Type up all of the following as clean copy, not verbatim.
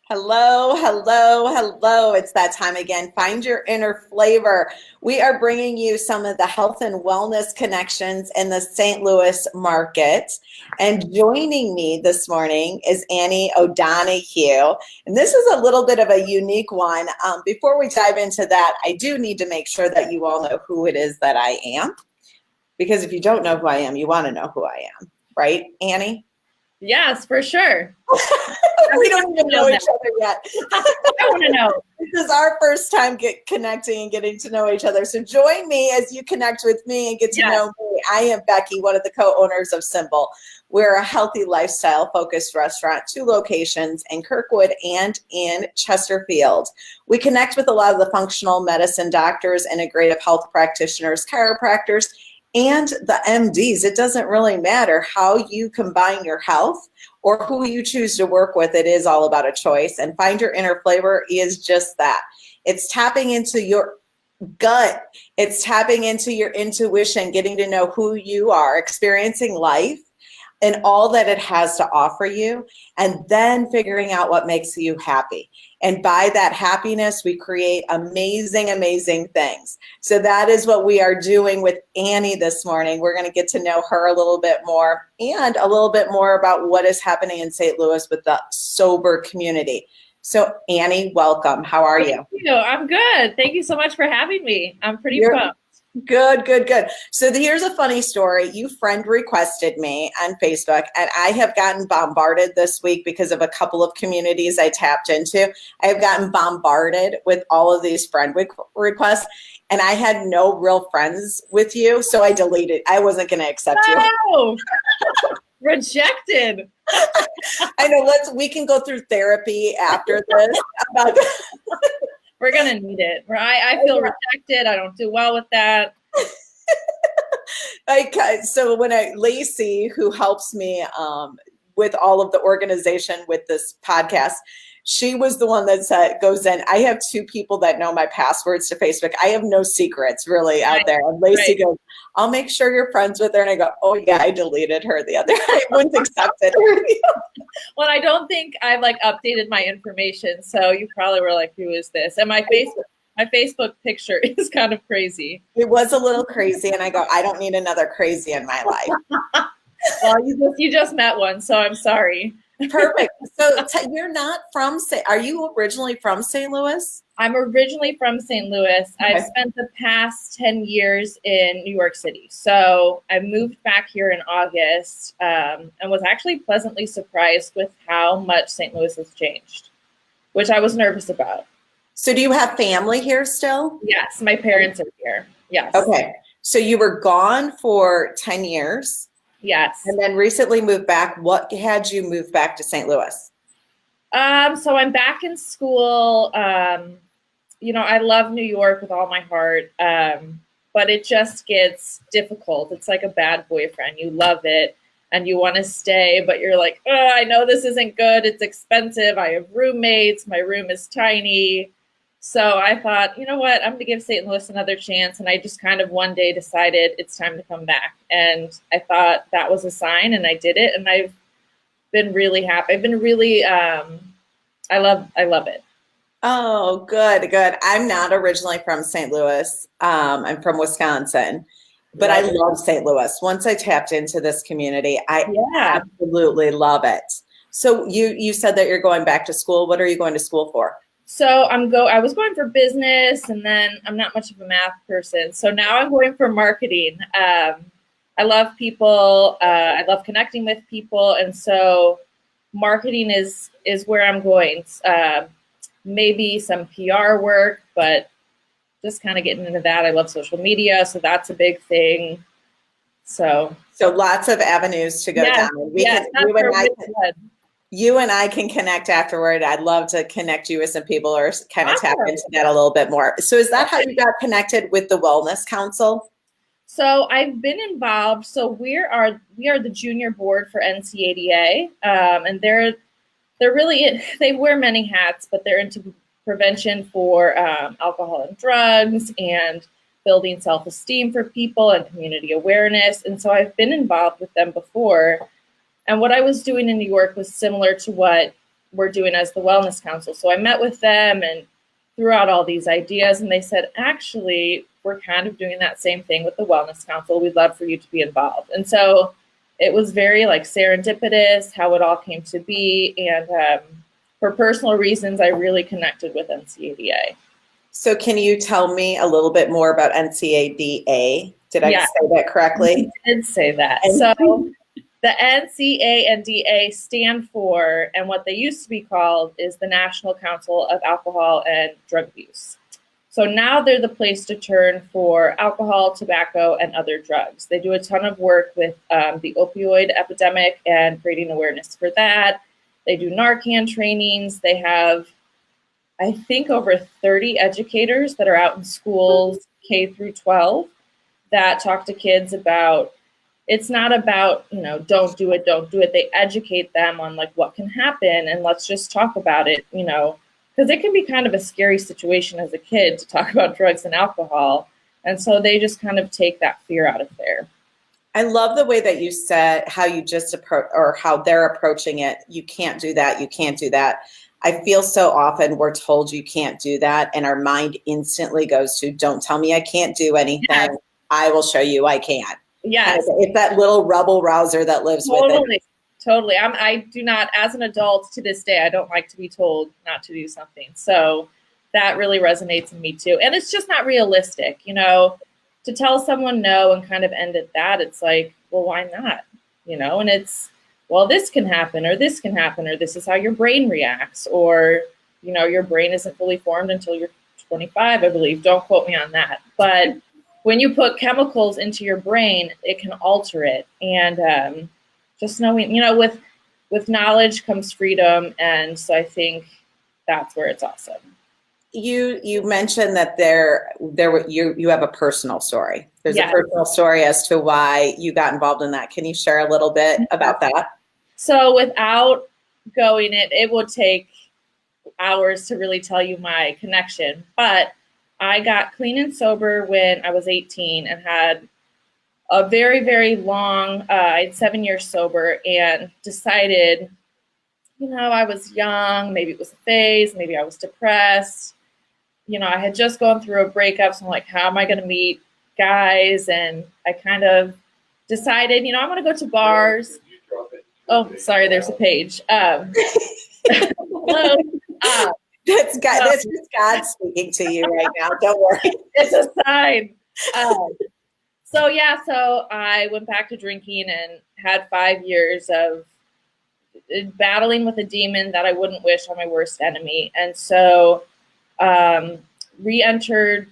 Hello, hello, hello. It's that time again. Find your inner flavor. We are bringing you some of the health and wellness connections in the St. Louis market. And joining me this morning is Annie O'Donoghue. And this is a little bit of a unique one. Before we dive into that, I do need to make sure that you all know who it is that I am. Because if you don't know who I am, you want to know who I am. Right, Annie? Yes, for sure. We don't even know each other yet. I want to know. This is our first time connecting and getting to know each other. So join me as you connect with me and get to know me. I am Becky, one of the co-owners of Symbol. We're a healthy lifestyle-focused restaurant, 2 locations in Kirkwood and in Chesterfield. We connect with a lot of the functional medicine doctors, integrative health practitioners, chiropractors, and the MDs. It doesn't really matter how you combine your health or who you choose to work with. It is all about a choice. And Find Your Inner Flavor is just that. It's tapping into your gut. It's tapping into your intuition, getting to know who you are, experiencing life and all that it has to offer you, and then figuring out what makes you happy. And by that happiness, we create amazing, amazing things. So that is what we are doing with Annie this morning. We're going to get to know her a little bit more and a little bit more about what is happening in St. Louis with the sober community. So Annie, welcome. How are you? Thank you. I'm good. Thank you so much for having me. I'm pretty pumped. Good, good, good. So here's a funny story. You friend requested me on Facebook, and I have gotten bombarded this week because of a couple of communities I tapped into. I have gotten bombarded with all of these friend requests, and I had no real friends with you, so I deleted. I wasn't going to accept you. Rejected. I know. We can go through therapy after this. We're going to need it. I feel rejected. I don't do well with that. So when Lacey, who helps me with all of the organization with this podcast, she was the one that goes in. I have 2 people that know my passwords to Facebook. I have no secrets really out there. And Lacey goes, I'll make sure you're friends with her. And I go, oh yeah, I deleted her the other day. I wouldn't accept it. Well, I don't think I've updated my information. So you probably were like, who is this? And my Facebook picture is kind of crazy. It was a little crazy. And I go, I don't need another crazy in my life. Well, you just met one, so I'm sorry. Perfect. So you're not from are you originally from St. Louis? I'm originally from St. Louis. Okay. I've spent the past 10 years in New York City. So I moved back here in August and was actually pleasantly surprised with how much St. Louis has changed, which I was nervous about. So do you have family here still? Yes, my parents are here. Yes. Okay. So you were gone for 10 years? Yes. And then recently moved back. What had you move back to St. Louis? So I'm back in school. I love New York with all my heart, but it just gets difficult. It's like a bad boyfriend. You love it and you want to stay, but you're like, oh, I know this isn't good. It's expensive. I have roommates. My room is tiny. So I thought, you know what, I'm going to give St. Louis another chance. And I just kind of one day decided it's time to come back. And I thought that was a sign, and I did it. And I've been really happy. I've been really, I love it. Oh, good, good. I'm not originally from St. Louis. I'm from Wisconsin, but I love St. Louis. Once I tapped into this community, I absolutely love it. So you said that you're going back to school. What are you going to school for? So I was going for business, and then I'm not much of a math person. So now I'm going for marketing. I love people. I love connecting with people. And so marketing is where I'm going. Maybe some PR work, but just kind of getting into that. I love social media, so that's a big thing. So lots of avenues to go down. You and I can connect afterward. I'd love to connect you with some people or kind of tap into that a little bit more. So is that how you got connected with the Wellness Council? So I've been involved. So we are the junior board for NCADA, and they're really, they wear many hats, but they're into prevention for alcohol and drugs and building self-esteem for people and community awareness. And so I've been involved with them before. And what I was doing in New York was similar to what we're doing as the Wellness Council. So I met with them and threw out all these ideas, and they said, actually, we're kind of doing that same thing with the Wellness Council. We'd love for you to be involved. And so it was very like serendipitous how it all came to be. And for personal reasons, I really connected with NCADA. So can you tell me a little bit more about NCADA? Did I say that correctly? I did say that. So the NCA and DA stand for, and what they used to be called is the National Council of Alcohol and Drug Abuse. So now they're the place to turn for alcohol, tobacco, and other drugs. They do a ton of work with the opioid epidemic and creating awareness for that. They do Narcan trainings. They have, I think, over 30 educators that are out in schools, K through 12, that talk to kids about, it's not about, you know, don't do it, don't do it. They educate them on like what can happen, and let's just talk about it, you know, because it can be kind of a scary situation as a kid to talk about drugs and alcohol. And so they just kind of take that fear out of there. I love the way that you said how you just approach, or how they're approaching it. You can't do that. You can't do that. I feel so often we're told you can't do that, and our mind instantly goes to, don't tell me I can't do anything. Yes. I will show you I can. Yes. It's that little rebel rouser that lives with it. Totally. I do not, as an adult to this day, I don't like to be told not to do something. So that really resonates in me too. And it's just not realistic, you know, to tell someone no and kind of end at that. It's like, well, why not? You know, and it's, well, this can happen, or this can happen, or this is how your brain reacts, or, you know, your brain isn't fully formed until you're 25, I believe. Don't quote me on that. But when you put chemicals into your brain, it can alter it. And just knowing, you know, with knowledge comes freedom. And so I think that's where it's awesome. You mentioned that you have a personal story. There's a personal story as to why you got involved in that. Can you share a little bit about that? So without going it would take hours to really tell you my connection. But I got clean and sober when I was 18 and had a very, very long, I had 7 years sober, and decided, you know, I was young, maybe it was a phase, maybe I was depressed. You know, I had just gone through a breakup, so I'm like, how am I going to meet guys? And I kind of decided, you know, I'm going to go to bars. Oh, sorry, there's a page. Hello. That's just God speaking to you right now. Don't worry. It's a sign. So I went back to drinking and had 5 years of battling with a demon that I wouldn't wish on my worst enemy. And so re-entered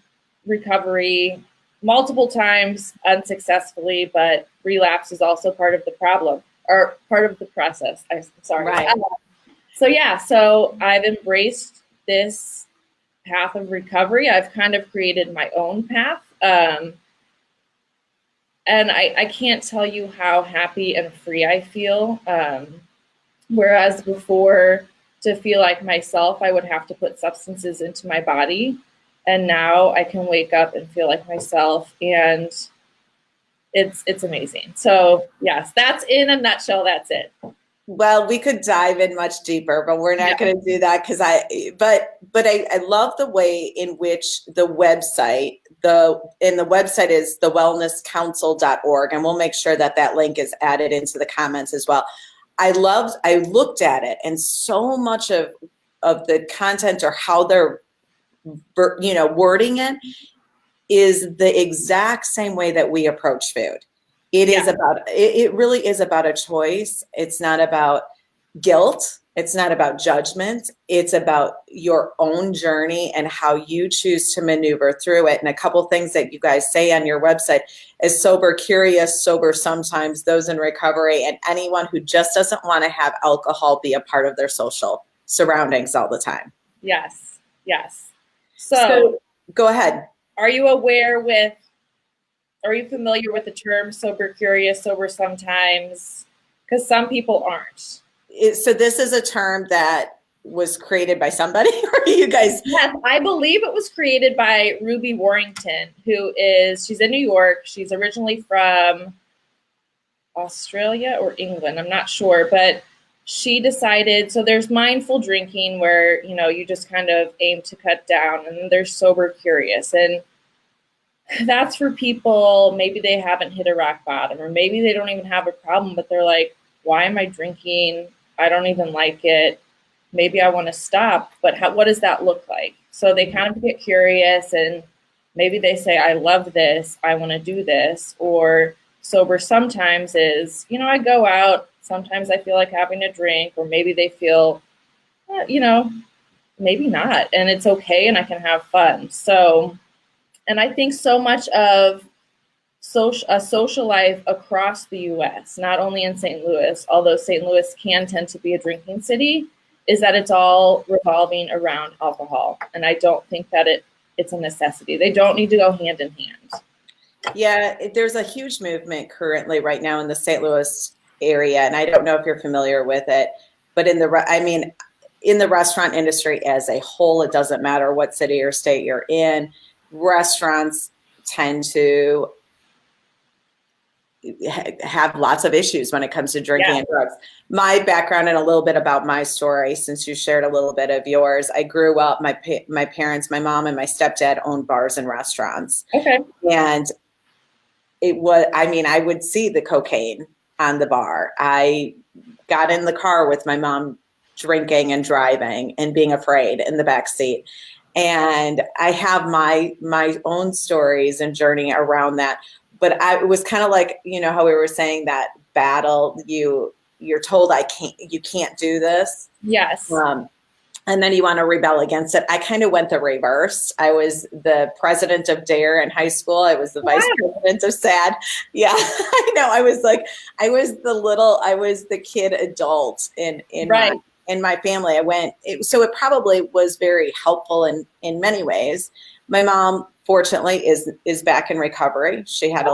recovery multiple times unsuccessfully, but relapse is also part of the problem, or part of the process. I'm sorry. Right. So I've embraced this path of recovery. I've kind of created my own path. And I can't tell you how happy and free I feel. Whereas before, to feel like myself, I would have to put substances into my body. And now I can wake up and feel like myself. And it's amazing. So yes, that's in a nutshell. That's it. Well, we could dive in much deeper, but we're not going to do that because I love the way in which the website is thewellnesscouncil.org, and we'll make sure that link is added into the comments as well. I looked at it, and so much of the content, or how they're, you know, wording it, is the exact same way that we approach food. It really is about a choice. It's not about guilt. It's not about judgment. It's about your own journey and how you choose to maneuver through it. And a couple things that you guys say on your website is sober curious, sober sometimes, those in recovery, and anyone who just doesn't want to have alcohol be a part of their social surroundings all the time. Yes. So go ahead. Are you familiar with the term sober curious, sober sometimes? Because some people aren't. So this is a term that was created by somebody, or you guys? Yes, I believe it was created by Ruby Warrington, she's in New York. She's originally from Australia or England, I'm not sure, but she decided, so there's mindful drinking where, you know, you just kind of aim to cut down, and then there's sober curious. And that's for people, maybe they haven't hit a rock bottom, or maybe they don't even have a problem, but they're like, why am I drinking? I don't even like it. Maybe I want to stop, but what does that look like? So they kind of get curious, and maybe they say, I love this, I want to do this. Or sober sometimes is, you know, I go out, sometimes I feel like having a drink, or maybe they feel, you know, maybe not, and it's okay, and I can have fun. So, and I think so much of social life across the U.S., not only in St. Louis, although St. Louis can tend to be a drinking city, is that it's all revolving around alcohol. And I don't think that it's a necessity. They don't need to go hand in hand. Yeah, there's a huge movement currently right now in the St. Louis area, and I don't know if you're familiar with it, but in the restaurant industry as a whole, it doesn't matter what city or state you're in, restaurants tend to have lots of issues when it comes to drinking and drugs. My background and a little bit about my story, since you shared a little bit of yours, I grew up, my parents, my mom and my stepdad owned bars and restaurants. Okay. And it was, I would see the cocaine on the bar. I got in the car with my mom drinking and driving and being afraid in the back seat. And I have my own stories and journey around that. But it was kind of like, you know, how we were saying that battle, you're told you can't do this. Yes. And then you want to rebel against it. I kind of went the reverse. I was the president of DARE in high school. I was the vice president of SAD. Yeah, I know. I was the kid adult in my family. So it probably was very helpful in many ways. My mom, fortunately, is back in recovery. She had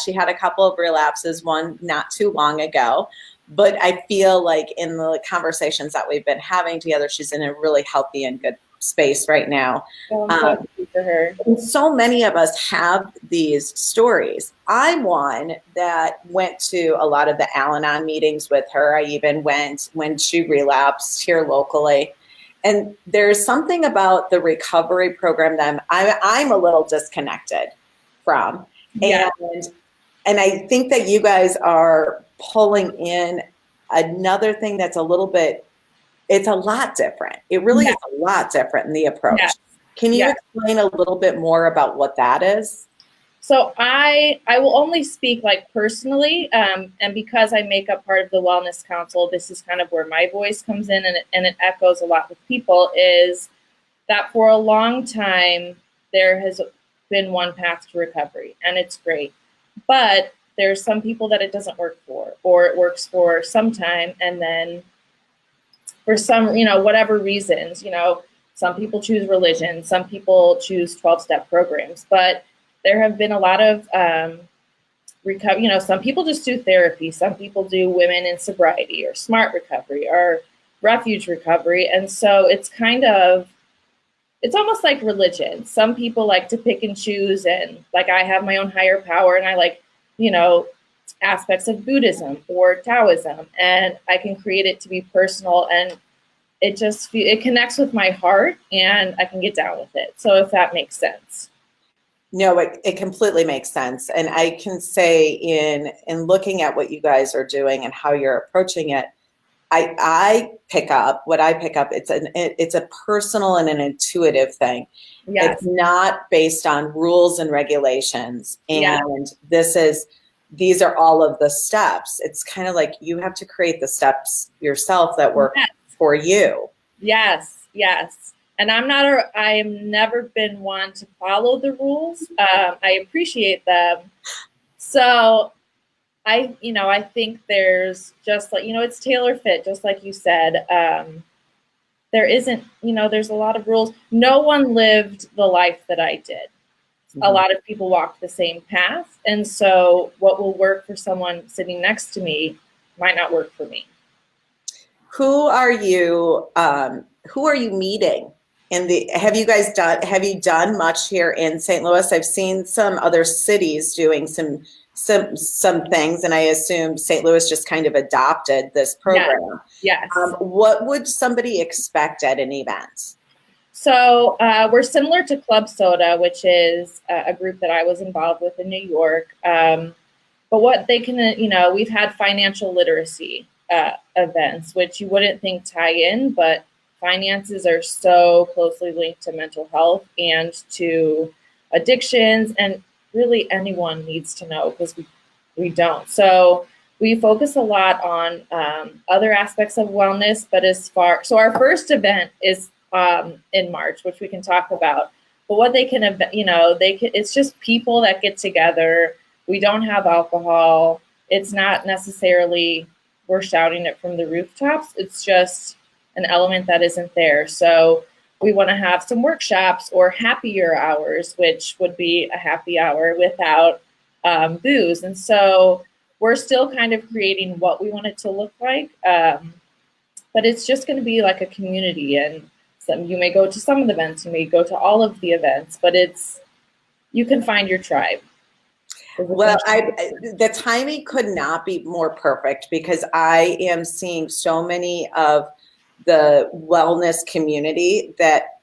she had a couple of relapses, one not too long ago. But I feel like in the conversations that we've been having together, she's in a really healthy and good space right now. I'm so happy for her. And so many of us have these stories. I'm one that went to a lot of the Al-Anon meetings with her. I even went when she relapsed here locally. And there's something about the recovery program that I'm a little disconnected from. Yeah. And I think that you guys are pulling in another thing that's it's a lot different. It really is a lot different in the approach. Yes. Can you explain a little bit more about what that is? So I will only speak like personally, and because I make up part of the Wellness Council, this is kind of where my voice comes in, and it echoes a lot with people, is that for a long time, there has been one path to recovery, and it's great. But there's some people that it doesn't work for, or it works for some time, and then for some, whatever reasons, some people choose religion, some people choose 12-step programs, but there have been a lot of recovery. Some people just do therapy. Some people do women in sobriety or smart recovery or refuge recovery. And so it's almost like religion. Some people like to pick and choose, and like I have my own higher power, and I like, aspects of Buddhism or Taoism, and I can create it to be personal, and it connects with my heart, and I can get down with it. So if that makes sense. No, it completely makes sense. And I can say in looking at what you guys are doing and how you're approaching it, I pick up, it's a personal and an intuitive thing. Yes. It's not based on rules and regulations. And these are all of the steps. It's kind of like you have to create the steps yourself that work for you. Yes, yes. And I have never been one to follow the rules. I appreciate them. So I think there's just like, it's tailor fit, just like you said. There isn't, there's a lot of rules. No one lived the life that I did. Mm-hmm. A lot of people walked the same path. And so what will work for someone sitting next to me might not work for me. Who are you meeting? Have you done much here in St. Louis? I've seen some other cities doing some some things, and I assume St. Louis just kind of adopted this program. Yes. What would somebody expect at an event? So we're similar to Club Soda, which is a group that I was involved with in New York. But what they can, we've had financial literacy events, which you wouldn't think tie in, but finances are so closely linked to mental health and to addictions, and really anyone needs to know, because we don't. So we focus a lot on other aspects of wellness, but so our first event is in March, which we can talk about. But what they can, it's just people that get together. We don't have alcohol. It's not necessarily we're shouting it from the rooftops. It's just an element that isn't there. So we want to have some workshops or happier hours, which would be a happy hour without booze. And so we're still kind of creating what we want it to look like. But it's just going to be like a community, and you may go to some of the events, you may go to all of the events, but you can find your tribe. Well, the timing could not be more perfect, because I am seeing so many of the wellness community that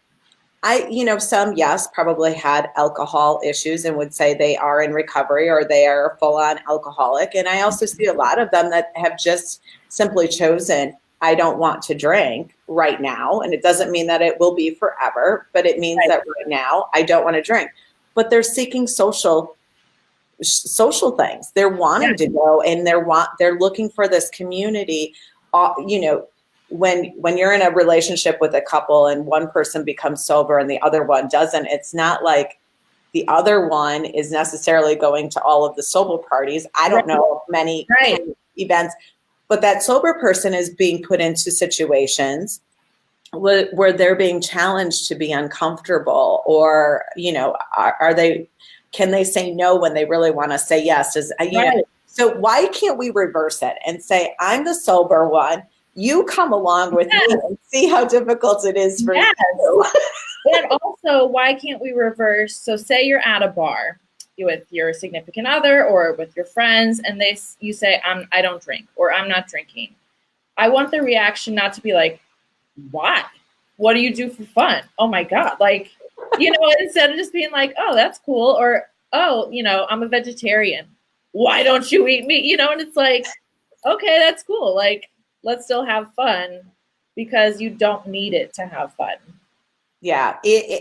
some, yes, probably had alcohol issues and would say they are in recovery or they are a full-on alcoholic. And I also see a lot of them that have just simply chosen, I don't want to drink right now. And it doesn't mean that it will be forever, but it means that right now I don't want to drink. But they're seeking social things. They're wanting to go, and they're looking for this community. When you're in a relationship with a couple and one person becomes sober and the other one doesn't, it's not like the other one is necessarily going to all of the sober parties. I don't know of many events, but that sober person is being put into situations where they're being challenged to be uncomfortable, or can they say no when they really want to say yes? So why can't we reverse it and say, I'm the sober one, you come along with me and see how difficult it is for you. And also, why can't we reverse? So say you're at a bar with your significant other or with your friends, and you say, I don't drink, or I'm not drinking. I want the reaction not to be like, why? What do you do for fun? Oh my God. Instead of just being like, oh, that's cool. Or, oh, I'm a vegetarian. Why don't you eat meat? And it's like, okay, that's cool. Let's still have fun, because you don't need it to have fun. Yeah.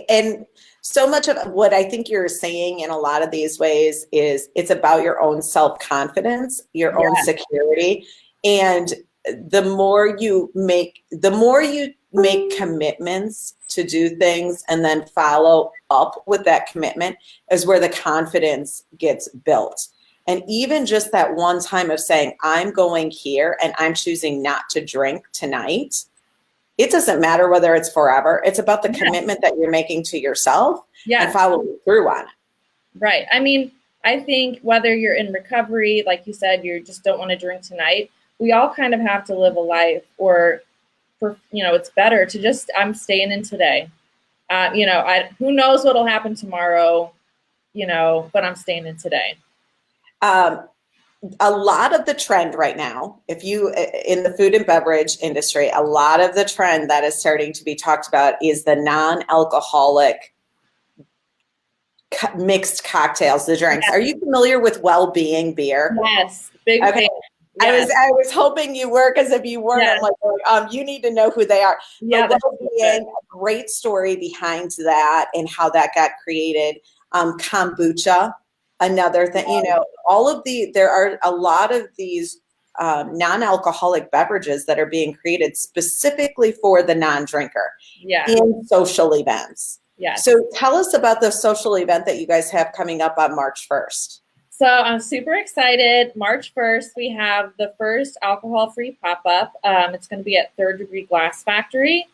And so much of what I think you're saying in a lot of these ways is it's about your own self-confidence, your own security. And the more you make commitments to do things and then follow up with that commitment is where the confidence gets built. And even just that one time of saying, I'm going here and I'm choosing not to drink tonight, it doesn't matter whether it's forever. It's about the commitment that you're making to yourself and following through on it. Right. I mean, I think whether you're in recovery, like you said, you just don't want to drink tonight, we all kind of have to live a life, or it's better to just, I'm staying in today. Who knows what'll happen tomorrow, but I'm staying in today. A lot of the trend right now, in the food and beverage industry, a lot of the trend that is starting to be talked about is the non-alcoholic mixed cocktails, the drinks. Yes. Are you familiar with Well-Being beer? Yes. Big fan. Yes. I was hoping you were, because if you weren't, I'm like, you need to know who they are. Yeah, Well-Being, a great story behind that and how that got created. Kombucha, another thing, there are a lot of these non-alcoholic beverages that are being created specifically for the non-drinker in social events. Yeah. So tell us about the social event that you guys have coming up on March 1st. So I'm super excited. March 1st, we have the first alcohol-free pop-up. It's going to be at Third Degree Glass Factory.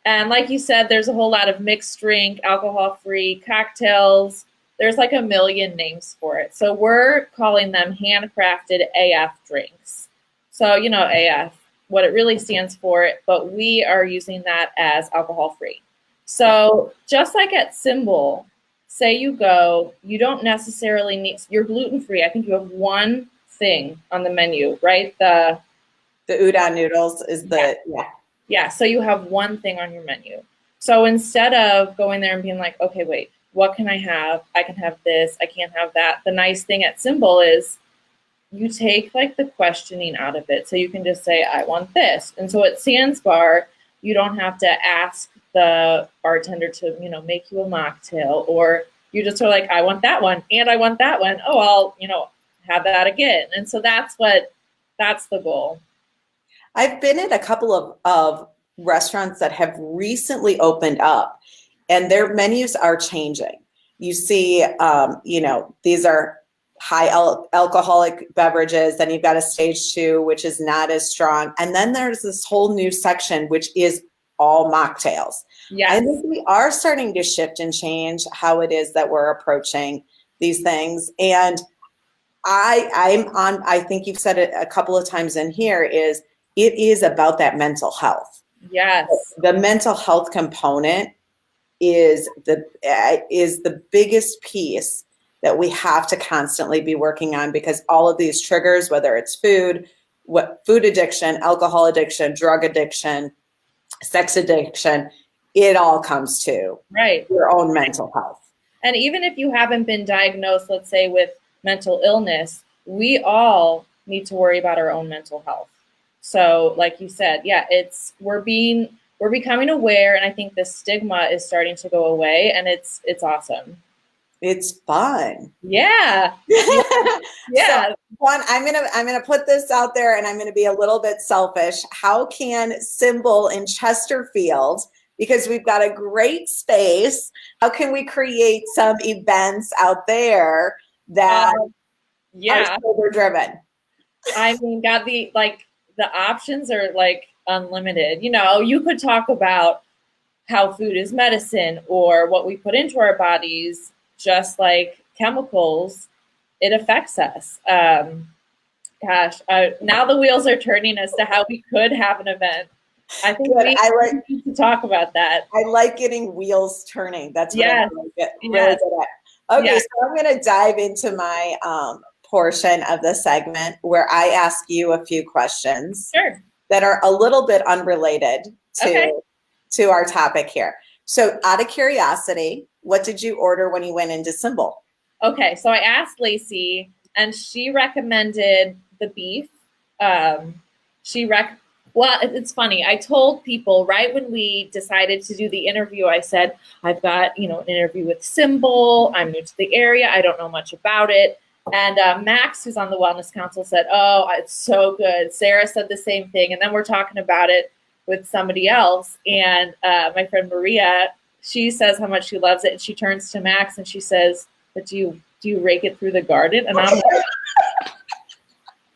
And like you said, there's a whole lot of mixed drink, alcohol-free cocktails. There's like a million names for it. So we're calling them handcrafted AF drinks. So, AF, what it really stands for, but we are using that as alcohol-free. So just like at Symbol, say you go, you don't necessarily need, you're gluten-free. I think you have one thing on the menu, right? The udon noodles is yeah. So you have one thing on your menu. So instead of going there and being like, okay, wait, what can I have? I can have this. I can't have that. The nice thing at Symbol is you take like the questioning out of it. So you can just say, I want this. And so at Sands Bar, you don't have to ask the bartender to, you know, make you a mocktail, or you just are like, I want that one and I want that one. Oh, I'll, you know, have that again. And so that's the goal. I've been at a couple of restaurants that have recently opened up, and their menus are changing. You see, you know, these are high alcoholic beverages. Then you've got a stage 2, which is not as strong. And then there's this whole new section, which is all mocktails. Yes. I think we are starting to shift and change how it is that we're approaching these things. And I think you've said it a couple of times in here, it is about that mental health. Yes. The mental health component is the biggest piece that we have to constantly be working on, because all of these triggers, whether it's food addiction, alcohol addiction, drug addiction, sex addiction, it all comes to your own mental health. And even if you haven't been diagnosed, let's say, with mental illness, we all need to worry about our own mental health. So like you said, yeah, we're becoming aware, and I think the stigma is starting to go away, and it's awesome. It's fun. Yeah. Yeah. So, Juan, I'm gonna put this out there, and I'm gonna be a little bit selfish. How can Symbol in Chesterfield, because we've got a great space, how can we create some events out there that are sober driven? I mean, the options are like unlimited. You know, you could talk about how food is medicine, or what we put into our bodies, just like chemicals, it affects us. Now the wheels are turning as to how we could have an event. I think we need to talk about that. I like getting wheels turning. That's what I'm really good at. Okay, so I'm going to dive into my portion of the segment where I ask you a few questions that are a little bit unrelated to our topic here. So out of curiosity, what did you order when you went into Symbol? Okay, so I asked Lacey, and she recommended the beef. Well, it's funny. I told people right when we decided to do the interview, I said, I've got, you know, an interview with Symbol. I'm new to the area. I don't know much about it. And Max, who's on the Wellness Council, said, oh, it's so good. Sarah said the same thing. And then we're talking about it with somebody else. And my friend Maria, she says how much she loves it. And she turns to Max and she says, but do you rake it through the garden? And I'm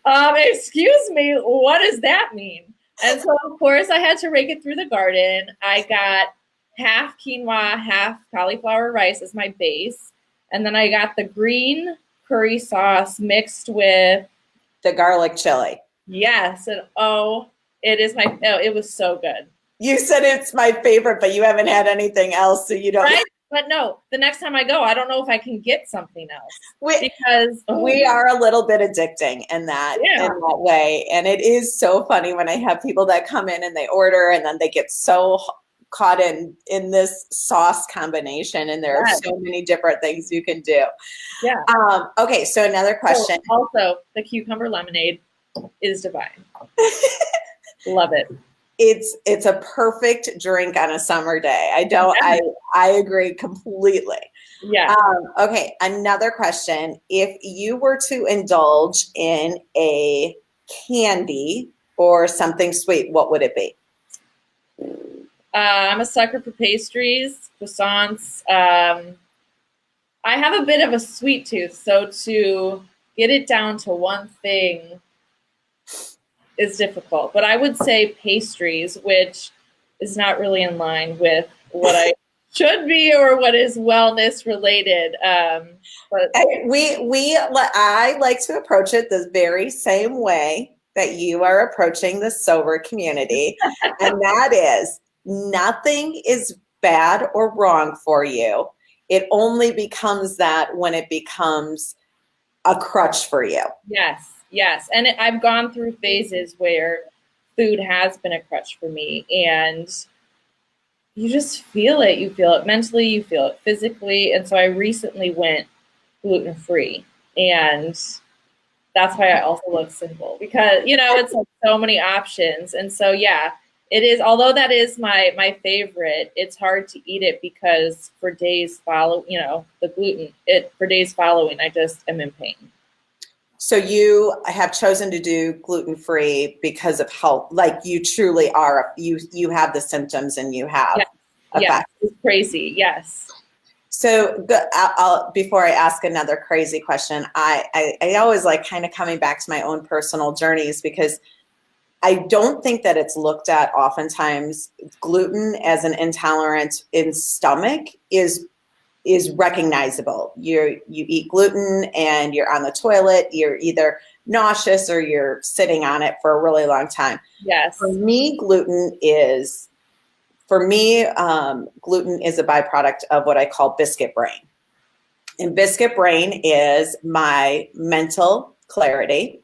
like, excuse me, what does that mean? And so, of course, I had to rake it through the garden. I got half quinoa, half cauliflower rice as my base. And then I got the green curry sauce mixed with the garlic chili. Yes. And it was so good. You said it's my favorite, but you haven't had anything else, so you don't. Right? But no, the next time I go, I don't know if I can get something else, because we are a little bit addicting in that way. And it is so funny when I have people that come in and they order, and then they get so caught in this sauce combination, and there are so many different things you can do. Yeah. Okay, so another question. Also, the cucumber lemonade is divine. Love it. It's a perfect drink on a summer day. I agree completely. Yeah. Okay, another question. If you were to indulge in a candy or something sweet, what would it be? I'm a sucker for pastries, croissants. I have a bit of a sweet tooth, so to get it down to one thing is difficult. But I would say pastries, which is not really in line with what I should be or what is wellness related. But I like to approach it the very same way that you are approaching the sober community, and that is, nothing is bad or wrong for you It only becomes that when it becomes a crutch for you. Yes, yes. And I've gone through phases where food has been a crutch for me, and you just feel it. You feel it mentally, you feel it physically. And so I recently went gluten-free, and that's why I also love Simple, because, you know, it's like so many options. And so, yeah, it is, although that is my favorite, it's hard to eat it because for days follow, you know, the gluten, for days following, I just am in pain. So you have chosen to do gluten-free because of health, like you truly are, you have the symptoms and you have yes, it's crazy. Yes. So before I ask another crazy question, I always like kind of coming back to my own personal journeys, because I don't think that it's looked at oftentimes. Gluten as an intolerance in stomach is recognizable. You eat gluten and you're on the toilet, you're either nauseous or you're sitting on it for a really long time. Yes. For me, gluten is a byproduct of what I call biscuit brain. And biscuit brain is my mental clarity.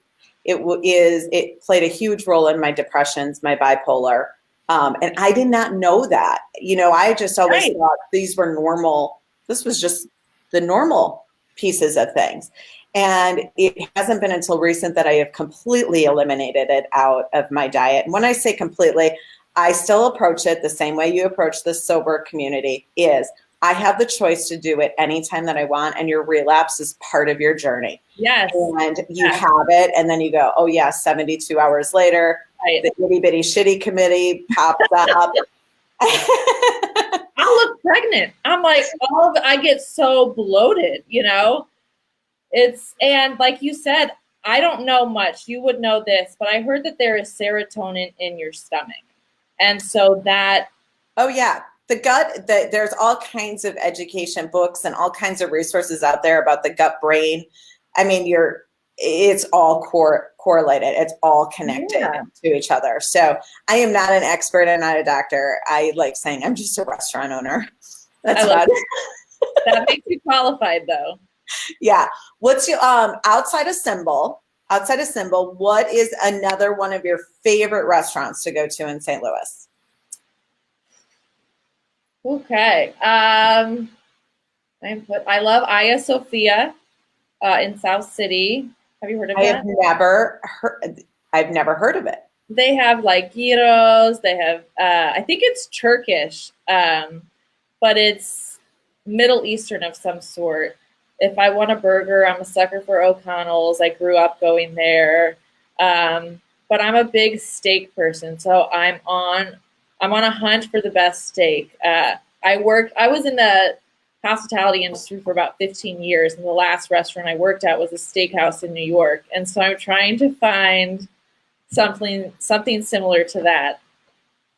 It played a huge role in my depressions, my bipolar. And I did not know that. You know, I just always thought these were normal. This was just the normal pieces of things. And it hasn't been until recent that I have completely eliminated it out of my diet. And when I say completely, I still approach it the same way you approach the sober community. Is I have the choice to do it anytime that I want, and your relapse is part of your journey. Yes. And you have it, and then you go, oh yeah, 72 hours later, the itty bitty shitty committee pops up. I look pregnant. I'm like, I get so bloated, you know? And like you said, I don't know much. You would know this, but I heard that there is serotonin in your stomach. And so that. Oh yeah. The gut, there's all kinds of education books and all kinds of resources out there about the gut brain. I mean, it's all correlated. It's all connected to each other. So I am not an expert. I'm not a doctor. I like saying I'm just a restaurant owner. That's about it. That makes you qualified, though. Yeah. What's your outside of Symbol, what is another one of your favorite restaurants to go to in St. Louis? Okay. I love Aya Sophia in South City. Have you heard of that? I've never heard of it. They have like gyros. They have, I think it's Turkish, but it's Middle Eastern of some sort. If I want a burger, I'm a sucker for O'Connell's. I grew up going there. But I'm a big steak person, so I'm on a hunt for the best steak. I was in the hospitality industry for about 15 years, and the last restaurant I worked at was a steakhouse in New York. And so I'm trying to find something similar to that.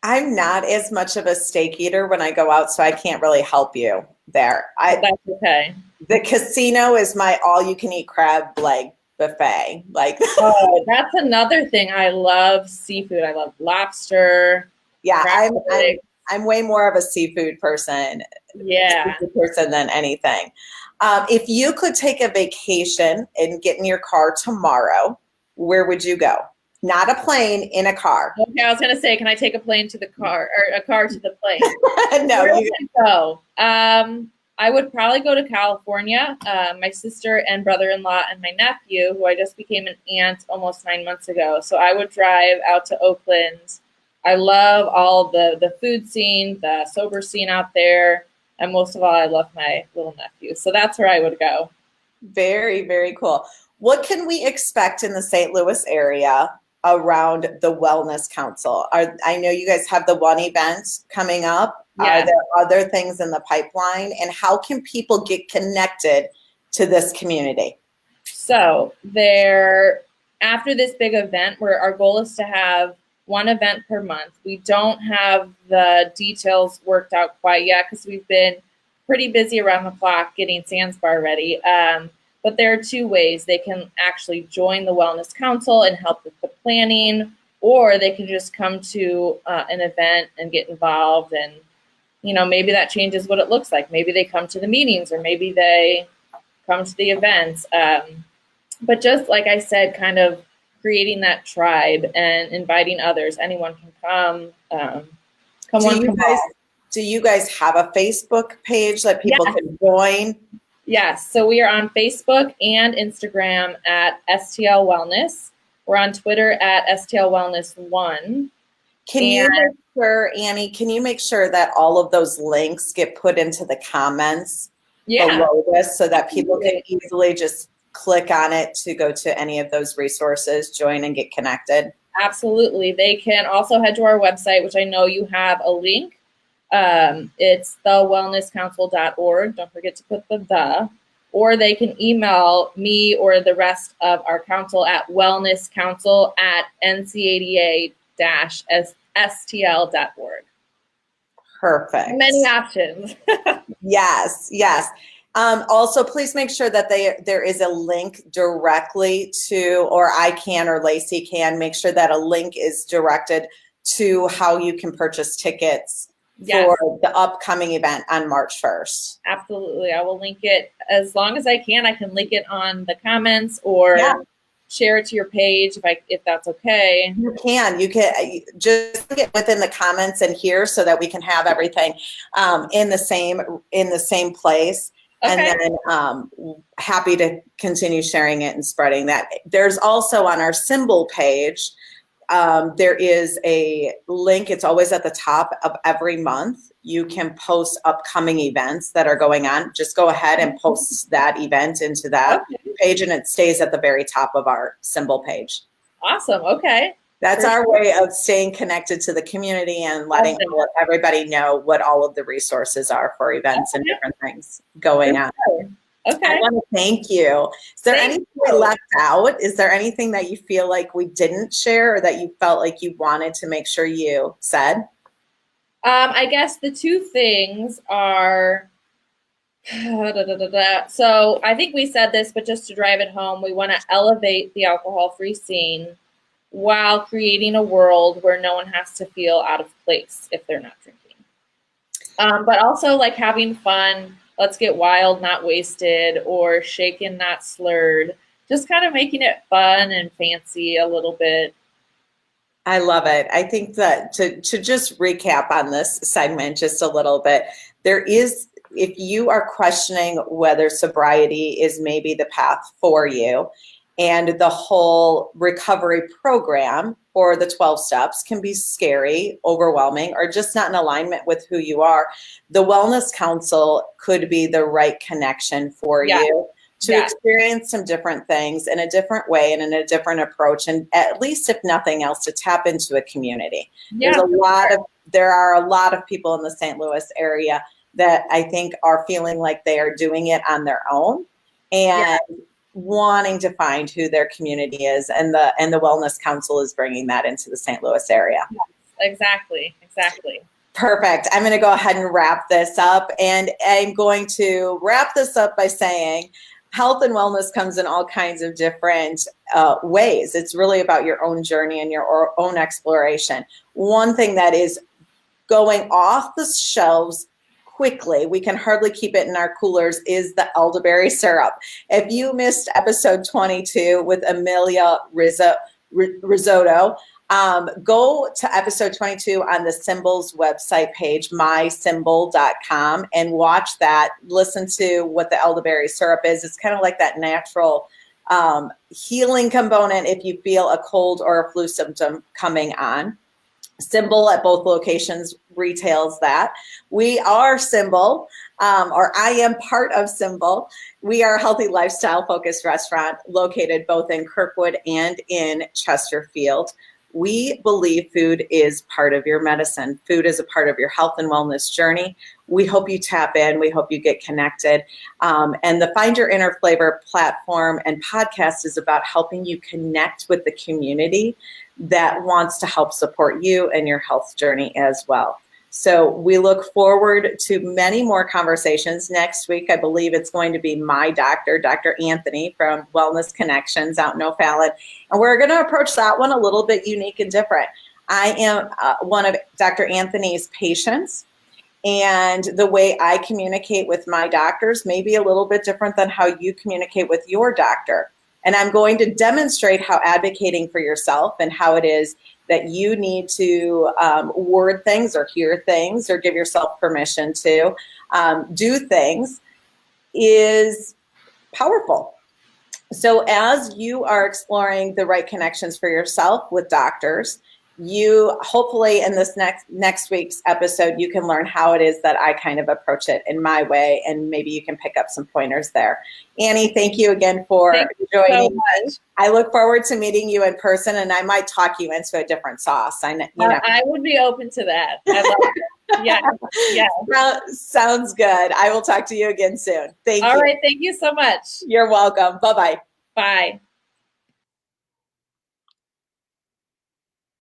I'm not as much of a steak eater when I go out, so I can't really help you there. That's okay. The casino is my all-you-can-eat crab leg buffet. Like, oh, that's another thing. I love seafood. I love lobster. Yeah, I'm way more of a seafood person. Yeah, seafood person than anything. If you could take a vacation and get in your car tomorrow, where would you go? Not a plane, in a car. Okay, I was gonna say, can I take a plane to the car or a car to the plane? No, where would I go? I would probably go to California. My sister and brother-in-law and my nephew, who I just became an aunt almost 9 months ago. So I would drive out to Oakland. I love all the food scene, the sober scene out there. And most of all, I love my little nephew. So that's where I would go. Very, very cool. What can we expect in the St. Louis area around the Wellness Council? I know you guys have the one event coming up. Yeah. Are there other things in the pipeline? And how can people get connected to this community? So after this big event, where our goal is to have one event per month. We don't have the details worked out quite yet because we've been pretty busy around the clock getting Sandsbar ready. But there are two ways. They can actually join the Wellness Council and help with the planning, or they can just come to an event and get involved and maybe that changes what it looks like. Maybe they come to the meetings, or maybe they come to the events. But just like I said, kind of creating that tribe and inviting others. Anyone can come. Do you guys have a Facebook page that people can join? Yes. So we are on Facebook and Instagram at STL Wellness. We're on Twitter at STL Wellness 1. Annie, can you make sure that all of those links get put into the comments below this so that people can easily just click on it to go to any of those resources, join and get connected? Absolutely. They can also head to our website, which I know you have a link. It's thewellnesscouncil.org. Don't forget to put the. Or they can email me or the rest of our council at wellnesscouncil@ncada-stl.org. Perfect. Many options. Yes. Also, please make sure that there is a link directly to, or I can, or Lacey can, make sure that a link is directed to how you can purchase tickets for the upcoming event on March 1st. Absolutely. I will link it as long as I can. I can link it on the comments or share it to your page if that's okay. You can just link it within the comments and here so that we can have everything in the same place. Okay. And then happy to continue sharing it and spreading that. There's also on our symbol page, there is a link. It's always at the top of every month. You can post upcoming events that are going on. Just go ahead and post that event into that page, and it stays at the very top of our symbol page. Awesome. Okay. That's our way of staying connected to the community and letting everybody know what all of the resources are for events and different things going on. Okay. I want to thank you. Is there anything I left out? Is there anything that you feel like we didn't share or that you felt like you wanted to make sure you said? I guess the two things are, so I think we said this, but just to drive it home, we want to elevate the alcohol-free scene while creating a world where no one has to feel out of place if they're not drinking. But also like having fun. Let's get wild, not wasted, or shaken, not slurred. Just kind of making it fun and fancy a little bit. I love it. I think that to just recap on this segment just a little bit, if you are questioning whether sobriety is maybe the path for you, and the whole recovery program or the 12 steps can be scary, overwhelming, or just not in alignment with who you are, the Wellness Council could be the right connection for you to experience some different things in a different way and in a different approach, and at least, if nothing else, to tap into a community. There are a lot of people in the St. Louis area that I think are feeling like they are doing it on their own and wanting to find who their community is, and the Wellness Council is bringing that into the St. Louis area. Yes, exactly. Perfect. I'm going to go ahead and wrap this up, and I'm going to wrap this up by saying health and wellness comes in all kinds of different ways. It's really about your own journey and your own exploration. One thing that is going off the shelves quickly, we can hardly keep it in our coolers, is the elderberry syrup. If you missed episode 22 with Amelia Risotto, go to episode 22 on the Symbols website page, mysymbol.com, and watch that. Listen to what the elderberry syrup is. It's kind of like that natural healing component if you feel a cold or a flu symptom coming on. Symbol at both locations retails that. We are Symbol, or I am part of Symbol. We are a healthy lifestyle focused restaurant located both in Kirkwood and in Chesterfield. We believe food is part of your medicine. Food is a part of your health and wellness journey. We hope you tap in. We hope you get connected. And the Find Your Inner Flavor platform and podcast is about helping you connect with the community that wants to help support you and your health journey as well. So we look forward to many more conversations. Next week, I believe it's going to be my doctor, Dr. Anthony from Wellness Connections out in O'Fallon. And we're going to approach that one a little bit unique and different. I am one of Dr. Anthony's patients, And the way I communicate with my doctors may be a little bit different than how you communicate with your doctor. And I'm going to demonstrate how advocating for yourself and how it is that you need to word things or hear things or give yourself permission to do things is powerful. So as you are exploring the right connections for yourself with doctors, you hopefully in this next week's episode, you can learn how it is that I kind of approach it in my way, and maybe you can pick up some pointers there. Annie, thank you again for joining me. I look forward to meeting you in person, and I might talk you into a different sauce. I would be open to that. I love it. Yeah. Well, sounds good. I will talk to you again soon. Thank you. All right. Thank you so much. You're welcome. Bye-bye. Bye.